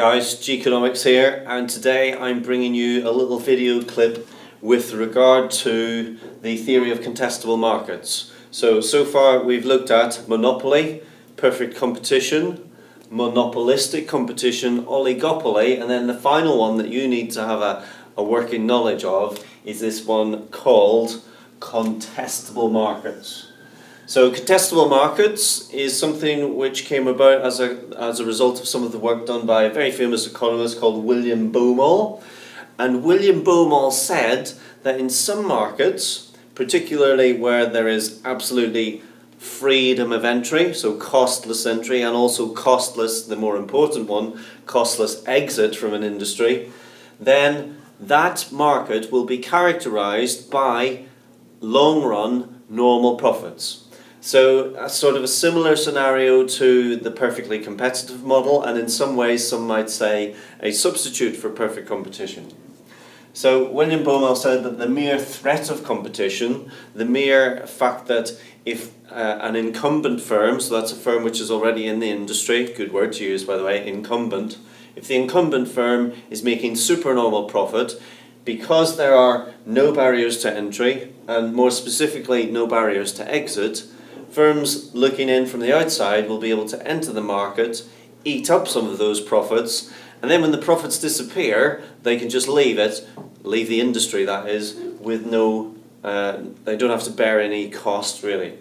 guys, G-Economics here, and today I'm bringing you a little video clip with regard to the theory of contestable markets. So far we've looked at monopoly, perfect competition, monopolistic competition, oligopoly, and then the final one that you need to have a working knowledge of is this one called contestable markets. So contestable markets is something which came about as a result of some of the work done by a very famous economist called William Baumol. And William Baumol said that in some markets, particularly where there is absolutely freedom of entry, so costless entry, and also costless, the more important one, costless exit from an industry, then that market will be characterized by long-run normal profits. So a sort of a similar scenario to the perfectly competitive model, and in some ways some might say a substitute for perfect competition. So William Baumol said that the mere threat of competition, the mere fact that if an incumbent firm, so that's a firm which is already in the industry, good word to use by the way, incumbent, if the incumbent firm is making supernormal profit, because there are no barriers to entry, and more specifically no barriers to exit, firms looking in from the outside will be able to enter the market, eat up some of those profits, and then when the profits disappear, they can just leave the industry that is, with no, they don't have to bear any cost really.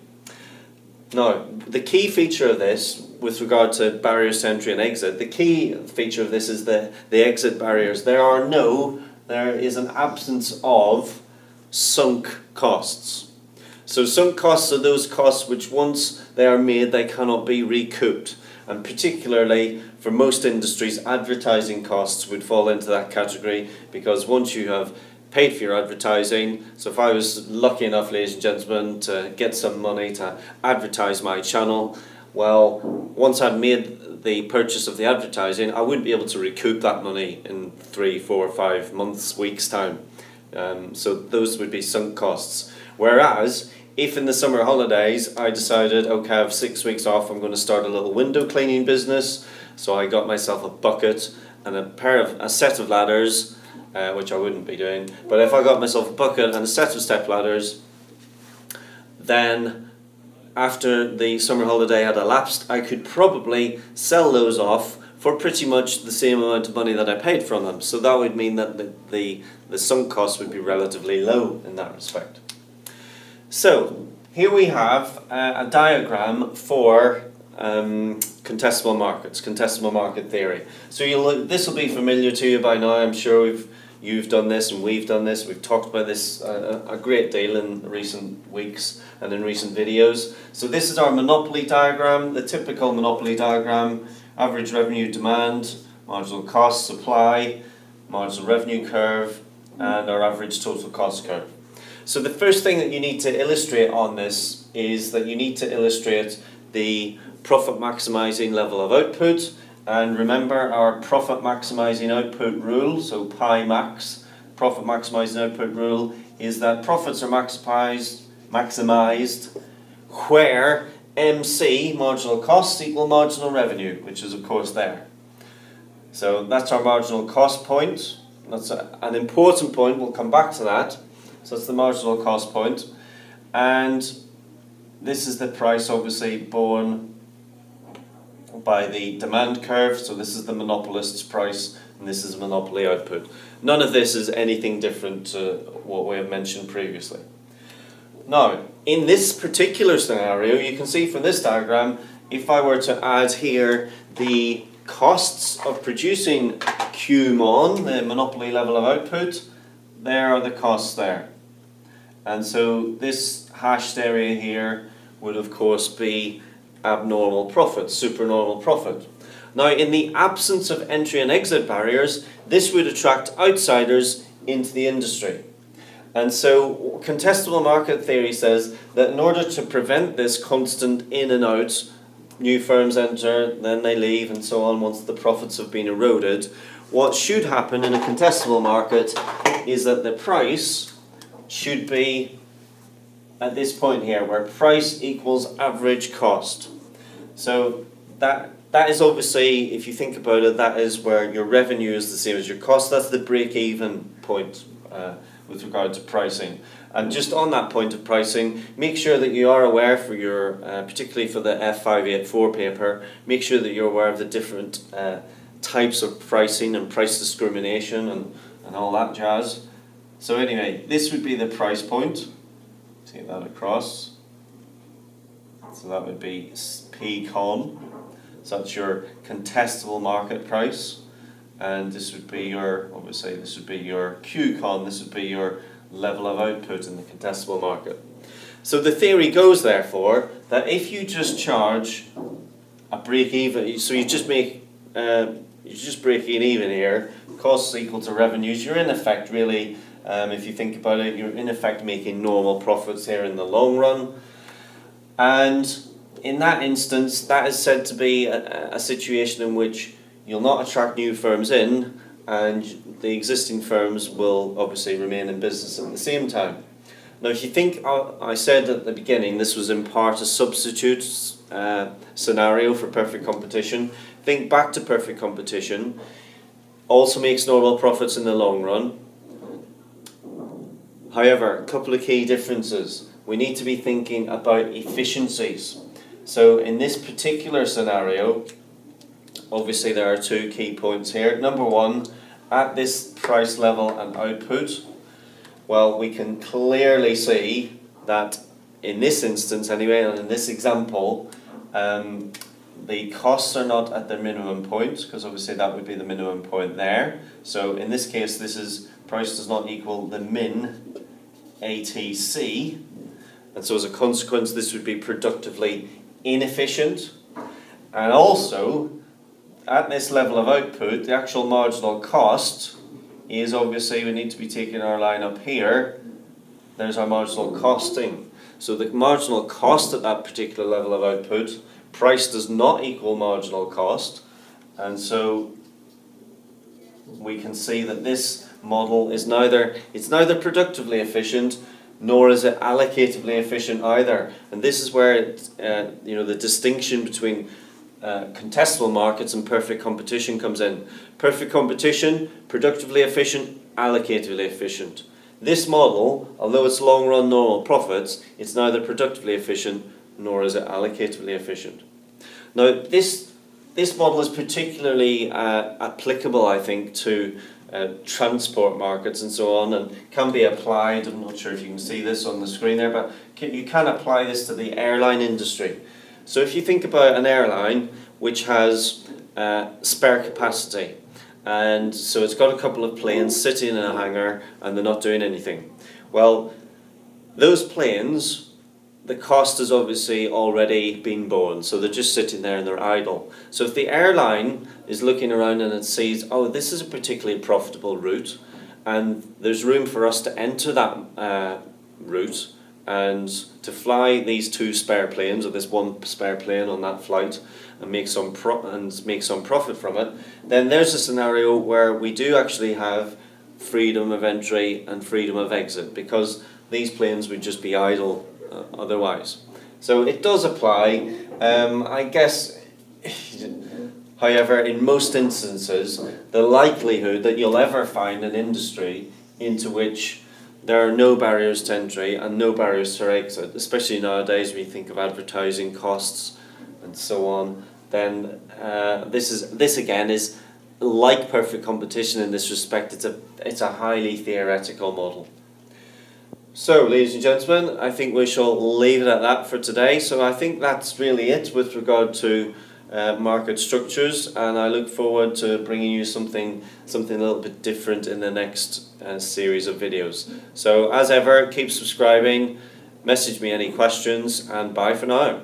Now, the key feature of this, with regard to barriers to entry and exit, the key feature of this is the exit barriers. There is an absence of sunk costs. So sunk costs are those costs which once they are made they cannot be recouped, and particularly for most industries advertising costs would fall into that category, because once you have paid for your advertising, so if I was lucky enough, ladies and gentlemen, to get some money to advertise my channel, well, once I've made the purchase of the advertising, I wouldn't be able to recoup that money in 3, 4, 5 months, weeks time. So those would be sunk costs. Whereas if in the summer holidays I decided, okay, I have 6 weeks off, I'm going to start a little window cleaning business, so I got myself a bucket and a set of ladders, which I wouldn't be doing, but if I got myself a bucket and a set of step ladders, then after the summer holiday had elapsed, I could probably sell those off for pretty much the same amount of money that I paid from them. So that would mean that the sunk cost would be relatively low in that respect. So here we have a diagram for contestable markets, contestable market theory. So this will be familiar to you by now. I'm sure you've done this and we've done this. We've talked about this a great deal in recent weeks and in recent videos. So this is our monopoly diagram, the typical monopoly diagram: average revenue demand, marginal cost supply, marginal revenue curve, and our average total cost curve. So the first thing that you need to illustrate on this is that you need to illustrate the profit maximizing level of output. And remember our profit maximizing output rule, so pi max, profit maximizing output rule, is that profits are maximized where MC, marginal costs, equal marginal revenue, which is of course there. So that's our marginal cost point. That's an important point, we'll come back to that. So that's the marginal cost point, and this is the price obviously borne by the demand curve. So this is the monopolist's price and this is monopoly output. None of this is anything different to what we have mentioned previously. Now, in this particular scenario, you can see from this diagram, if I were to add here the costs of producing QMON, the monopoly level of output, there are the costs there. And so this hashed area here would of course be abnormal profit, supernormal profit. Now, in the absence of entry and exit barriers, this would attract outsiders into the industry. And so contestable market theory says that in order to prevent this constant in and out, new firms enter, then they leave and so on once the profits have been eroded, what should happen in a contestable market is that the price should be at this point here, where price equals average cost. So that that is obviously, if you think about it, that is where your revenue is the same as your cost. That's the break-even point with regard to pricing. And just on that point of pricing, make sure that you are aware for your, particularly for the F584 paper, make sure that you're aware of the different types of pricing and price discrimination and all that jazz. So anyway, this would be the price point. Take that across. So that would be PCON. So that's your contestable market price. And this would be your, obviously this would be your QCON, this would be your level of output in the contestable market. So the theory goes therefore that if you just charge a break even, so you just make, you're just breaking even here, costs equal to revenues, you're in effect really, if you think about it, you're in effect making normal profits here in the long run. And in that instance, that is said to be a situation in which you'll not attract new firms in, and the existing firms will obviously remain in business at the same time. Now if you think, I said at the beginning this was in part a substitute scenario for perfect competition. Think back to perfect competition, also makes normal profits in the long run. However, a couple of key differences. We need to be thinking about efficiencies. So in this particular scenario, obviously there are two key points here. Number one, at this price level and output, well, we can clearly see that in this instance anyway, and in this example, the costs are not at the minimum point, because obviously that would be the minimum point there. So in this case, this is price does not equal the min ATC, and so as a consequence this would be productively inefficient. And also, at this level of output, the actual marginal cost is obviously, we need to be taking our line up here, there's our marginal costing. So the marginal cost at that particular level of output, price does not equal marginal cost, and so we can see that this model is neither productively efficient nor is it allocatively efficient either. And this is where the distinction between contestable markets and perfect competition comes in. Perfect competition, productively efficient, allocatively efficient. This model, although it's long run normal profits, it's neither productively efficient nor is it allocatively efficient. Now this model is particularly applicable, I think, to transport markets and so on, and can be applied, I'm not sure if you can see this on the screen there, but you can apply this to the airline industry. So if you think about an airline which has spare capacity, and so it's got a couple of planes sitting in a hangar and they're not doing anything. Well, those planes, the cost has obviously already been borne, so they're just sitting there and they're idle. So if the airline is looking around and it sees, oh, this is a particularly profitable route, and there's room for us to enter that route and to fly these two spare planes, or this one spare plane on that flight, and make some profit from it, then there's a scenario where we do actually have freedom of entry and freedom of exit, because these planes would just be idle otherwise. So it does apply. I guess, however, in most instances, the likelihood that you'll ever find an industry into which there are no barriers to entry and no barriers to exit, especially nowadays when you think of advertising costs and so on, then this again is like perfect competition in this respect. It's a highly theoretical model. So, ladies and gentlemen, I think we shall leave it at that for today. So I think that's really it with regard to market structures, and I look forward to bringing you something a little bit different in the next series of videos. So as ever, keep subscribing, message me any questions, and bye for now.